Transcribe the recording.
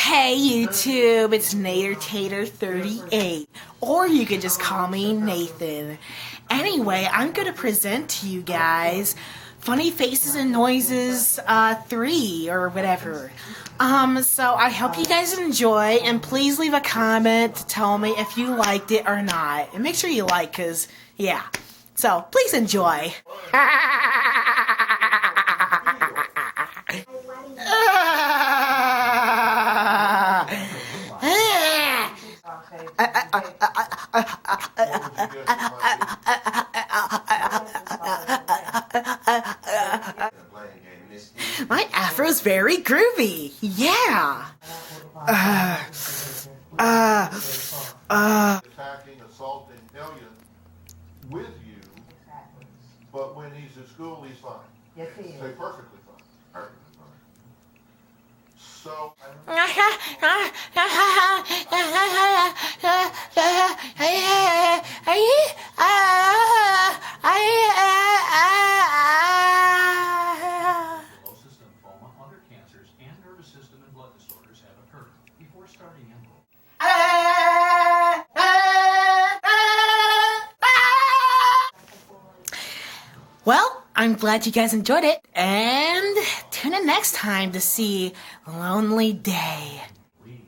Hey YouTube, it's NaderTater38, or you could just call me Nathan. Anyway, I'm going to present to you guys Funny Faces and Noises 3 or whatever. So I hope you guys enjoy, and please leave a comment to tell me if you liked it or not. And make sure you like, cause yeah. So please enjoy. My afro's very groovy. Yeah. Attacking, assaulting Elliot with you, but when he's at school, he's fine. Yes, he is. Say perfectly fine. Perfectly fine. So. Lymphoma, other cancers, and nervous system and blood disorders have occurred. Before starting enrollment. Well, I'm glad you guys enjoyed it, and tune in next time to see Lonely Day. Leave.